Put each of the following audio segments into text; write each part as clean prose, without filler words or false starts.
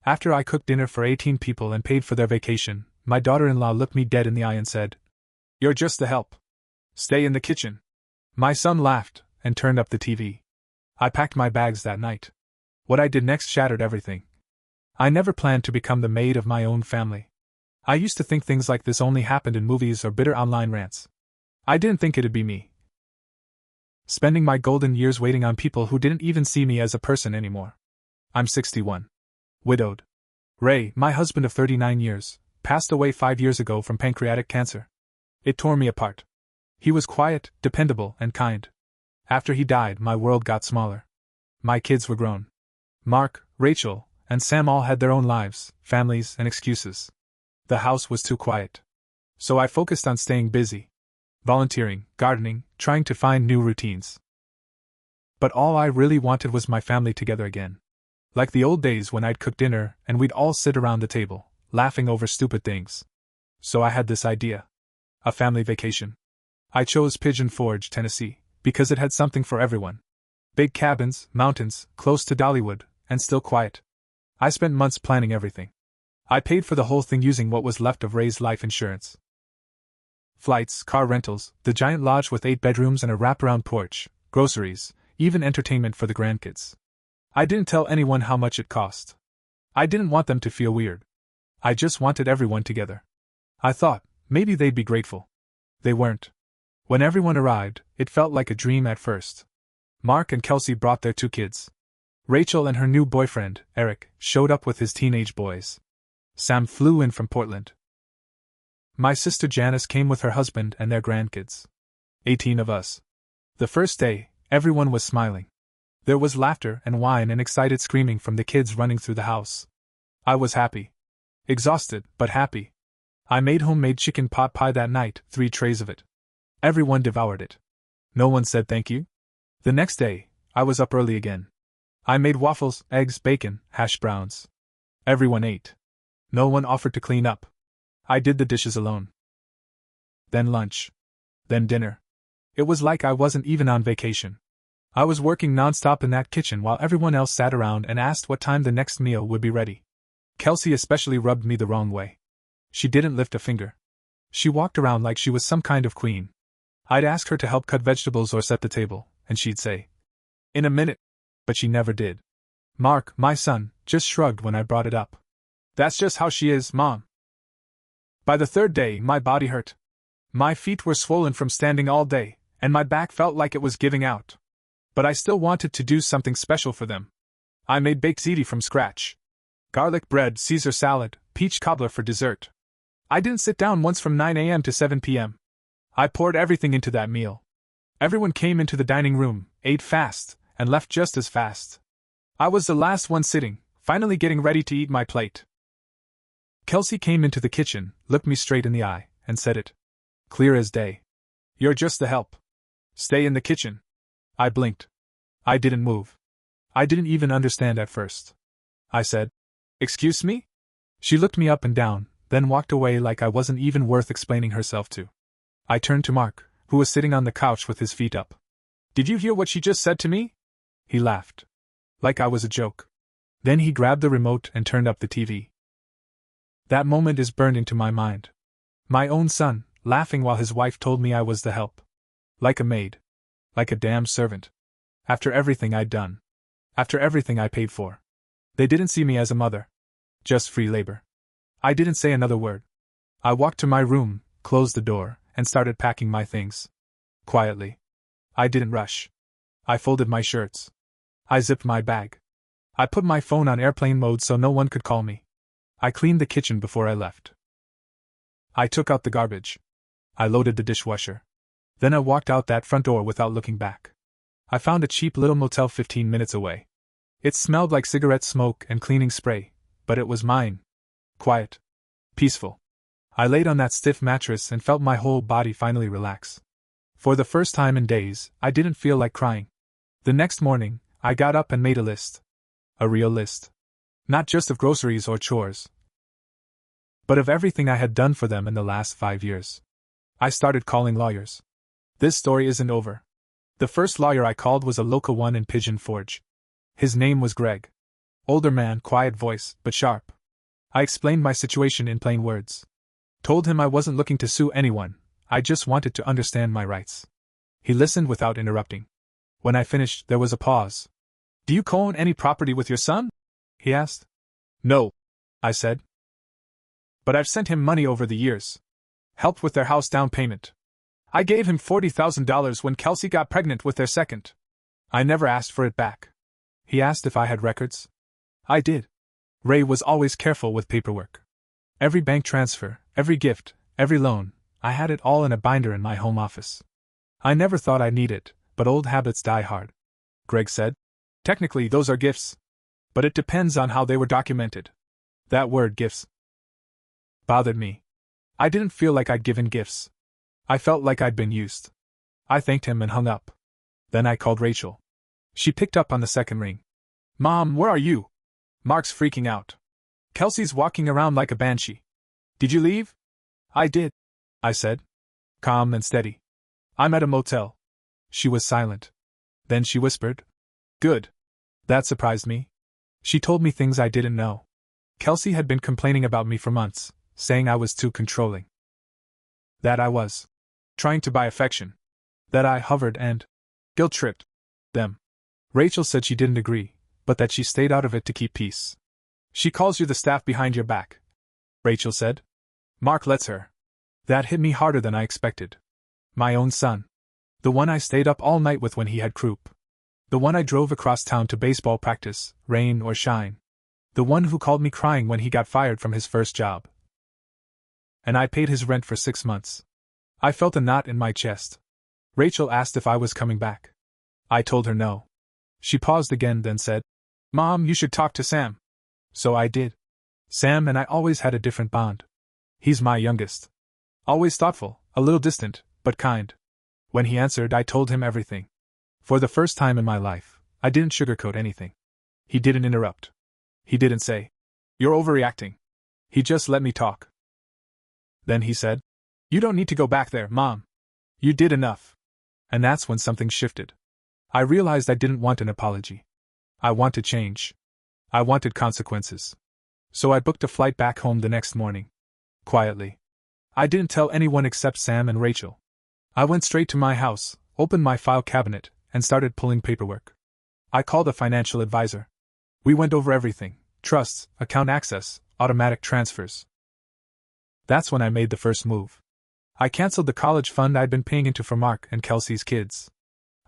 After I cooked dinner for 18 people and paid for their vacation, my daughter-in-law looked me dead in the eye and said, "You're just the help. Stay in the kitchen." My son laughed and turned up the TV. I packed my bags that night. What I did next shattered everything. I never planned to become the maid of my own family. I used to think things like this only happened in movies or bitter online rants. I didn't think it'd be me. Spending my golden years waiting on people who didn't even see me as a person anymore. I'm 61. Widowed. Ray, my husband of 39 years, passed away 5 years ago from pancreatic cancer. It tore me apart. He was quiet, dependable, and kind. After he died, my world got smaller. My kids were grown. Mark, Rachel, and Sam all had their own lives, families, and excuses. The house was too quiet. So I focused on staying busy. Volunteering, gardening, trying to find new routines. But all I really wanted was my family together again. Like the old days when I'd cook dinner and we'd all sit around the table, laughing over stupid things. So I had this idea. A family vacation. I chose Pigeon Forge, Tennessee, because it had something for everyone. Big cabins, mountains, close to Dollywood, and still quiet. I spent months planning everything. I paid for the whole thing using what was left of Ray's life insurance. Flights, car rentals, the giant lodge with 8 bedrooms and a wraparound porch, groceries, even entertainment for the grandkids. I didn't tell anyone how much it cost. I didn't want them to feel weird. I just wanted everyone together. I thought, maybe they'd be grateful. They weren't. When everyone arrived, it felt like a dream at first. Mark and Kelsey brought their 2 kids. Rachel and her new boyfriend, Eric, showed up with his teenage boys. Sam flew in from Portland. My sister Janice came with her husband and their grandkids. 18 of us. The first day, everyone was smiling. There was laughter and wine and excited screaming from the kids running through the house. I was happy. Exhausted, but happy. I made homemade chicken pot pie that night, 3 trays of it. Everyone devoured it. No one said thank you. The next day, I was up early again. I made waffles, eggs, bacon, hash browns. Everyone ate. No one offered to clean up. I did the dishes alone. Then lunch. Then dinner. It was like I wasn't even on vacation. I was working nonstop in that kitchen while everyone else sat around and asked what time the next meal would be ready. Kelsey especially rubbed me the wrong way. She didn't lift a finger. She walked around like she was some kind of queen. I'd ask her to help cut vegetables or set the table, and she'd say, "In a minute." But she never did. Mark, my son, just shrugged when I brought it up. "That's just how she is, Mom." By the 3rd day, my body hurt. My feet were swollen from standing all day, and my back felt like it was giving out. But I still wanted to do something special for them. I made baked ziti from scratch. Garlic bread, Caesar salad, peach cobbler for dessert. I didn't sit down once from 9 a.m. to 7 p.m. I poured everything into that meal. Everyone came into the dining room, ate fast, and left just as fast. I was the last one sitting, finally getting ready to eat my plate. Kelsey came into the kitchen, looked me straight in the eye, and said it. Clear as day. "You're just the help. Stay in the kitchen." I blinked. I didn't move. I didn't even understand at first. I said, "Excuse me?" She looked me up and down, then walked away like I wasn't even worth explaining herself to. I turned to Mark, who was sitting on the couch with his feet up. "Did you hear what she just said to me?" He laughed. Like I was a joke. Then he grabbed the remote and turned up the TV. That moment is burned into my mind. My own son, laughing while his wife told me I was the help. Like a maid. Like a damn servant. After everything I'd done. After everything I paid for. They didn't see me as a mother. Just free labor. I didn't say another word. I walked to my room, closed the door, and started packing my things. Quietly. I didn't rush. I folded my shirts. I zipped my bag. I put my phone on airplane mode so no one could call me. I cleaned the kitchen before I left. I took out the garbage. I loaded the dishwasher. Then I walked out that front door without looking back. I found a cheap little motel 15 minutes away. It smelled like cigarette smoke and cleaning spray, but it was mine. Quiet. Peaceful. I laid on that stiff mattress and felt my whole body finally relax. For the first time in days, I didn't feel like crying. The next morning, I got up and made a list. A real list. Not just of groceries or chores, but of everything I had done for them in the last 5 years. I started calling lawyers. This story isn't over. The first lawyer I called was a local one in Pigeon Forge. His name was Greg. Older man, quiet voice, but sharp. I explained my situation in plain words. Told him I wasn't looking to sue anyone, I just wanted to understand my rights. He listened without interrupting. When I finished, there was a pause. Do you co-own any property with your son? He asked. No, I said. But I've sent him money over the years. Helped with their house down payment. I gave him $40,000 when Kelsey got pregnant with their second. I never asked for it back. He asked if I had records. I did. Ray was always careful with paperwork. Every bank transfer, every gift, every loan, I had it all in a binder in my home office. I never thought I'd need it, but old habits die hard. Greg said. Technically, those are gifts. But it depends on how they were documented. That word, gifts, bothered me. I didn't feel like I'd given gifts. I felt like I'd been used. I thanked him and hung up. Then I called Rachel. She picked up on the second ring. Mom, where are you? Mark's freaking out. Kelsey's walking around like a banshee. Did you leave? I did, I said. Calm and steady. I'm at a motel. She was silent. Then she whispered. Good. That surprised me. She told me things I didn't know. Kelsey had been complaining about me for months, saying I was too controlling. That I was trying to buy affection. That I hovered and guilt-tripped them. Rachel said she didn't agree, but that she stayed out of it to keep peace. She calls you the staff behind your back, Rachel said. Mark lets her. That hit me harder than I expected. My own son. The one I stayed up all night with when he had croup. The one I drove across town to baseball practice, rain or shine. The one who called me crying when he got fired from his first job. And I paid his rent for 6 months. I felt a knot in my chest. Rachel asked if I was coming back. I told her no. She paused again, then said, Mom, you should talk to Sam. So I did. Sam and I always had a different bond. He's my youngest. Always thoughtful, a little distant, but kind. When he answered, I told him everything. For the first time in my life, I didn't sugarcoat anything. He didn't interrupt. He didn't say, You're overreacting. He just let me talk. Then he said, You don't need to go back there, Mom. You did enough. And that's when something shifted. I realized I didn't want an apology. I wanted change. I wanted consequences. So I booked a flight back home the next morning. Quietly. I didn't tell anyone except Sam and Rachel. I went straight to my house, opened my file cabinet, and started pulling paperwork. I called a financial advisor. We went over everything: trusts, account access, automatic transfers. That's when I made the first move. I canceled the college fund I'd been paying into for Mark and Kelsey's kids.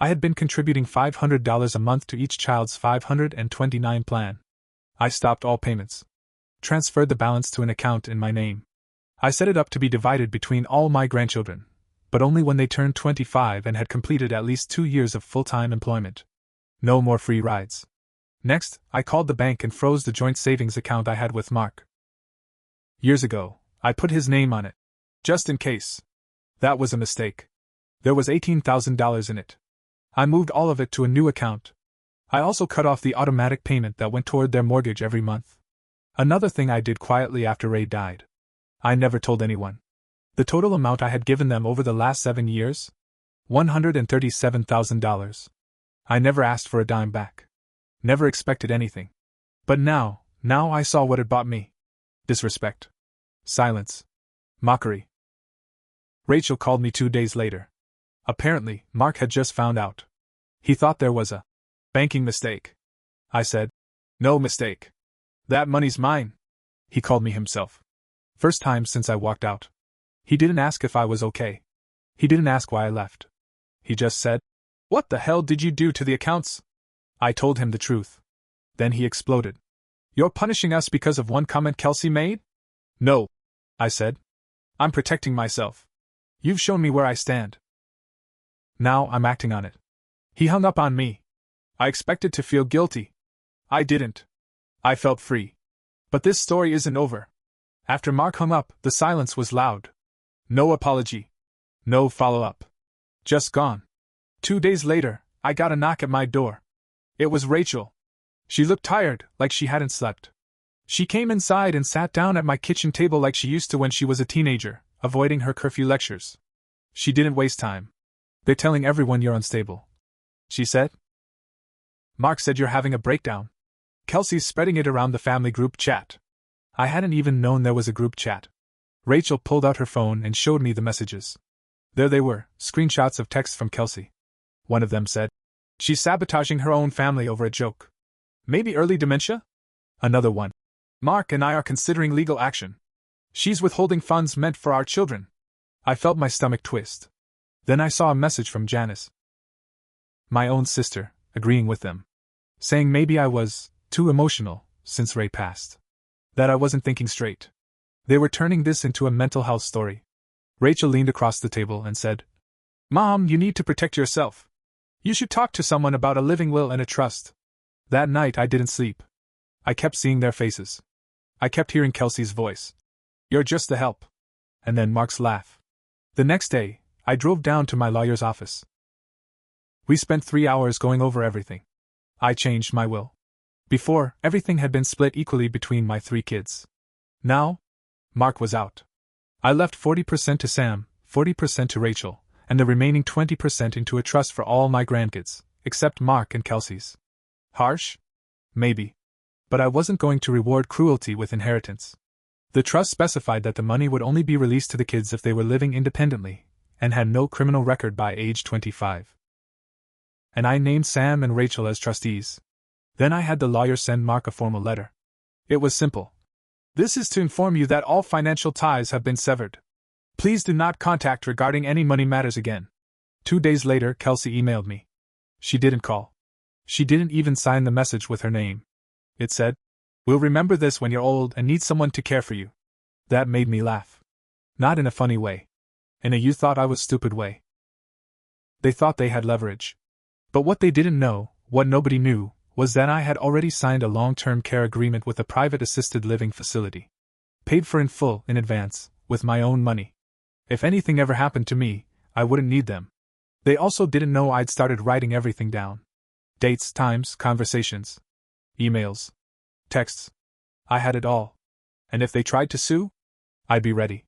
I had been contributing $500 a month to each child's $529 plan. I stopped all payments. Transferred the balance to an account in my name. I set it up to be divided between all my grandchildren, but only when they turned 25 and had completed at least 2 years of full-time employment. No more free rides. Next, I called the bank and froze the joint savings account I had with Mark. Years ago, I put his name on it. Just in case. That was a mistake. There was $18,000 in it. I moved all of it to a new account. I also cut off the automatic payment that went toward their mortgage every month. Another thing I did quietly after Ray died. I never told anyone. The total amount I had given them over the last 7 years? $137,000. I never asked for a dime back. Never expected anything. But now I saw what it bought me. Disrespect. Silence. Mockery. Rachel called me 2 days later. Apparently, Mark had just found out. He thought there was a banking mistake. I said, No mistake. That money's mine. He called me himself. First time since I walked out. He didn't ask if I was okay. He didn't ask why I left. He just said, What the hell did you do to the accounts? I told him the truth. Then he exploded. You're punishing us because of one comment Kelsey made? No, I said. I'm protecting myself. You've shown me where I stand. Now I'm acting on it. He hung up on me. I expected to feel guilty. I didn't. I felt free. But this story isn't over. After Mark hung up, the silence was loud. No apology. No follow-up. Just gone. 2 days later, I got a knock at my door. It was Rachel. She looked tired, like she hadn't slept. She came inside and sat down at my kitchen table like she used to when she was a teenager, avoiding her curfew lectures. She didn't waste time. They're telling everyone you're unstable, she said. Mark said you're having a breakdown. Kelsey's spreading it around the family group chat. I hadn't even known there was a group chat. Rachel pulled out her phone and showed me the messages. There they were, screenshots of texts from Kelsey. One of them said, "She's sabotaging her own family over a joke. Maybe early dementia?" Another one, "Mark and I are considering legal action. She's withholding funds meant for our children." I felt my stomach twist. Then I saw a message from Janice, my own sister, agreeing with them, saying maybe I was too emotional since Ray passed. That I wasn't thinking straight. They were turning this into a mental health story. Rachel leaned across the table and said, "Mom, you need to protect yourself. You should talk to someone about a living will and a trust." That night I didn't sleep. I kept seeing their faces. I kept hearing Kelsey's voice. "You're just the help." And then Mark's laugh. The next day, I drove down to my lawyer's office. We spent 3 hours going over everything. I changed my will. Before, everything had been split equally between my 3 kids. Now, Mark was out. I left 40% to Sam, 40% to Rachel, and the remaining 20% into a trust for all my grandkids, except Mark and Kelsey's. Harsh? Maybe. But I wasn't going to reward cruelty with inheritance. The trust specified that the money would only be released to the kids if they were living independently, and had no criminal record by age 25. And I named Sam and Rachel as trustees. Then I had the lawyer send Mark a formal letter. It was simple. "This is to inform you that all financial ties have been severed. Please do not contact regarding any money matters again." 2 days later, Kelsey emailed me. She didn't call. She didn't even sign the message with her name. It said, "We'll remember this when you're old and need someone to care for you." That made me laugh. Not in a funny way. In a "you thought I was stupid" way. They thought they had leverage. But what they didn't know, what nobody knew, was that I had already signed a long-term care agreement with a private assisted living facility. Paid for in full, in advance, with my own money. If anything ever happened to me, I wouldn't need them. They also didn't know I'd started writing everything down. Dates, times, conversations. Emails. Texts. I had it all. And if they tried to sue, I'd be ready.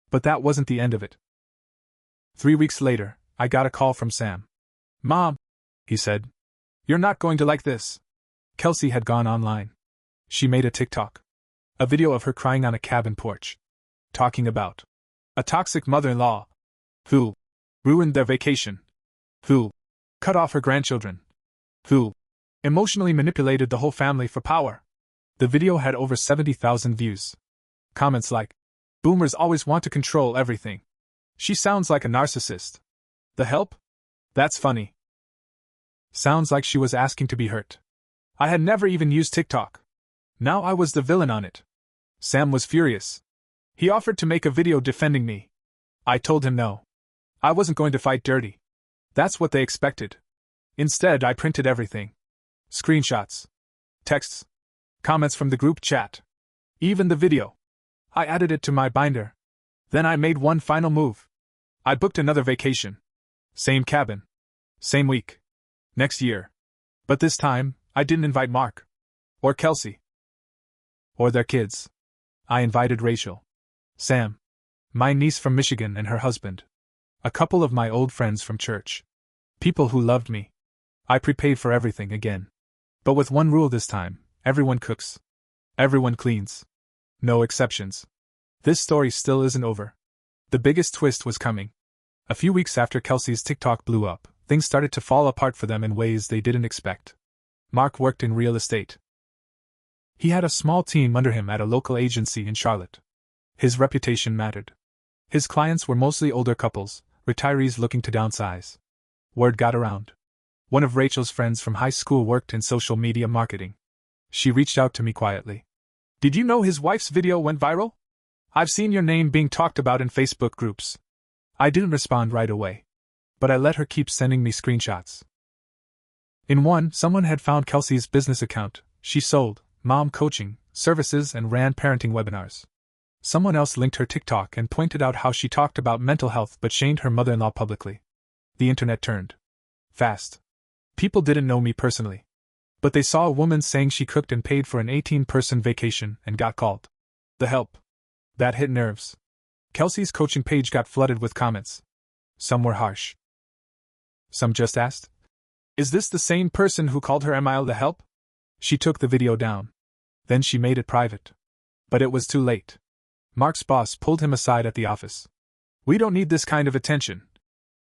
But that wasn't the end of it. 3 weeks later, I got a call from Sam. "Mom," he said, "you're not going to like this." Kelsey had gone online. She made a TikTok. A video of her crying on a cabin porch. Talking about a toxic mother-in-law who ruined their vacation, who cut off her grandchildren, who emotionally manipulated the whole family for power. The video had over 70,000 views. Comments like, "Boomers always want to control everything. She sounds like a narcissist. The help? That's funny." Sounds like she was asking to be hurt. I had never even used TikTok. Now I was the villain on it. Sam was furious. He offered to make a video defending me. I told him no. I wasn't going to fight dirty. That's what they expected. Instead, I printed everything. Screenshots. Texts. Comments from the group chat. Even the video. I added it to my binder. Then I made one final move. I booked another vacation. Same cabin. Same week. Next year. But this time, I didn't invite Mark. Or Kelsey. Or their kids. I invited Rachel. Sam. My niece from Michigan and her husband. A couple of my old friends from church. People who loved me. I prepaid for everything again. But with one rule this time: everyone cooks. Everyone cleans. No exceptions. This story still isn't over. The biggest twist was coming. A few weeks after Kelsey's TikTok blew up, things started to fall apart for them in ways they didn't expect. Mark worked in real estate. He had a small team under him at a local agency in Charlotte. His reputation mattered. His clients were mostly older couples, retirees looking to downsize. Word got around. One of Rachel's friends from high school worked in social media marketing. She reached out to me quietly. "Did you know his wife's video went viral? I've seen your name being talked about in Facebook groups." I didn't respond right away. But I let her keep sending me screenshots. In one, someone had found Kelsey's business account. She sold mom coaching services and ran parenting webinars. Someone else linked her TikTok and pointed out how she talked about mental health but shamed her mother-in-law publicly. The internet turned fast. People didn't know me personally. But they saw a woman saying she cooked and paid for an 18-person vacation and got called. The help. That hit nerves. Kelsey's coaching page got flooded with comments. Some were harsh. Some just asked, "Is this the same person who called her Emile the help?" She took the video down. Then she made it private. But it was too late. Mark's boss pulled him aside at the office. "We don't need this kind of attention,"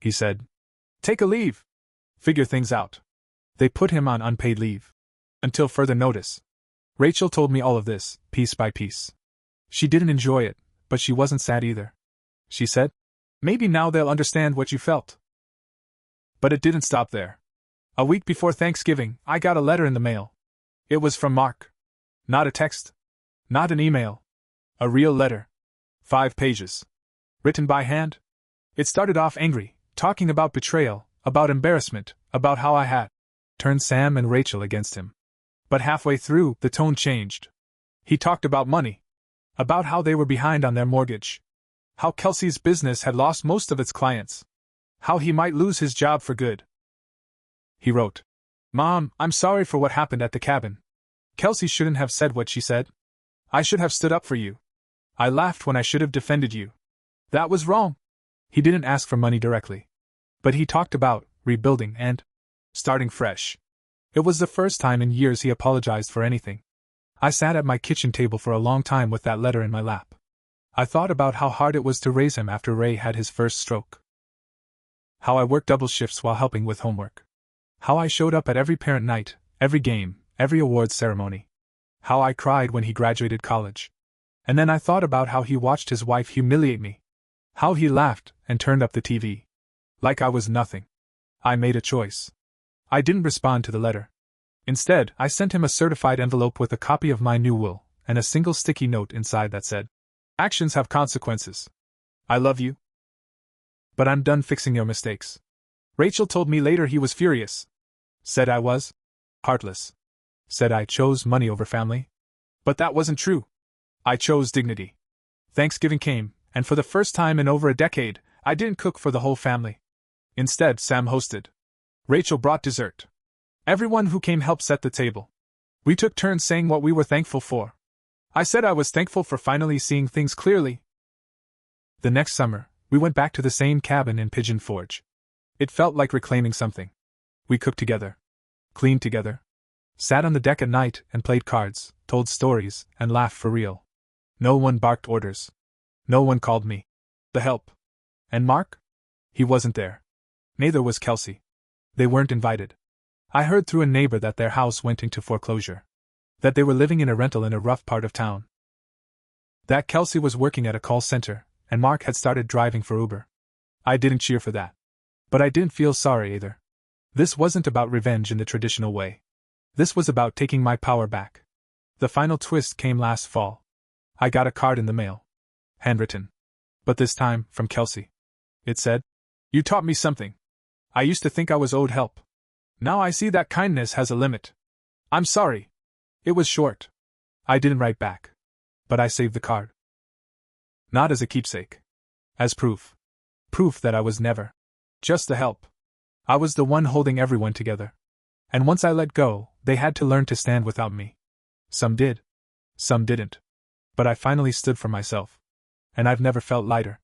he said. "Take a leave. Figure things out." They put him on unpaid leave. Until further notice. Rachel told me all of this, piece by piece. She didn't enjoy it, but she wasn't sad either. She said, "Maybe now they'll understand what you felt." But it didn't stop there. A week before Thanksgiving, I got a letter in the mail. It was from Mark. Not a text. Not an email. A real letter. 5 pages. Written by hand. It started off angry, talking about betrayal, about embarrassment, about how I had turned Sam and Rachel against him. But halfway through, the tone changed. He talked about money. About how they were behind on their mortgage. How Kelsey's business had lost most of its clients. How he might lose his job for good. He wrote, "Mom, I'm sorry for what happened at the cabin. Kelsey shouldn't have said what she said. I should have stood up for you. I laughed when I should have defended you. That was wrong." He didn't ask for money directly. But he talked about rebuilding and starting fresh. It was the first time in years he apologized for anything. I sat at my kitchen table for a long time with that letter in my lap. I thought about how hard it was to raise him after Ray had his first stroke. How I worked double shifts while helping with homework. How I showed up at every parent night, every game, every awards ceremony. How I cried when he graduated college. And then I thought about how he watched his wife humiliate me. How he laughed and turned up the TV. Like I was nothing. I made a choice. I didn't respond to the letter. Instead, I sent him a certified envelope with a copy of my new will, and a single sticky note inside that said, "Actions have consequences. I love you. But I'm done fixing your mistakes." Rachel told me later he was furious. Said I was heartless. Said I chose money over family. But that wasn't true. I chose dignity. Thanksgiving came, and for the first time in over a decade, I didn't cook for the whole family. Instead, Sam hosted. Rachel brought dessert. Everyone who came helped set the table. We took turns saying what we were thankful for. I said I was thankful for finally seeing things clearly. The next summer, we went back to the same cabin in Pigeon Forge. It felt like reclaiming something. We cooked together. Cleaned together. Sat on the deck at night and played cards, told stories, and laughed for real. No one barked orders. No one called me the help. And Mark? He wasn't there. Neither was Kelsey. They weren't invited. I heard through a neighbor that their house went into foreclosure. That they were living in a rental in a rough part of town. That Kelsey was working at a call center, and Mark had started driving for Uber. I didn't cheer for that. But I didn't feel sorry either. This wasn't about revenge in the traditional way. This was about taking my power back. The final twist came last fall. I got a card in the mail. Handwritten. But this time, from Kelsey. It said, "You taught me something. I used to think I was owed help. Now I see that kindness has a limit. I'm sorry." It was short. I didn't write back. But I saved the card. Not as a keepsake. As proof. Proof that I was never just the help. I was the one holding everyone together. And once I let go, they had to learn to stand without me. Some did. Some didn't. But I finally stood for myself. And I've never felt lighter.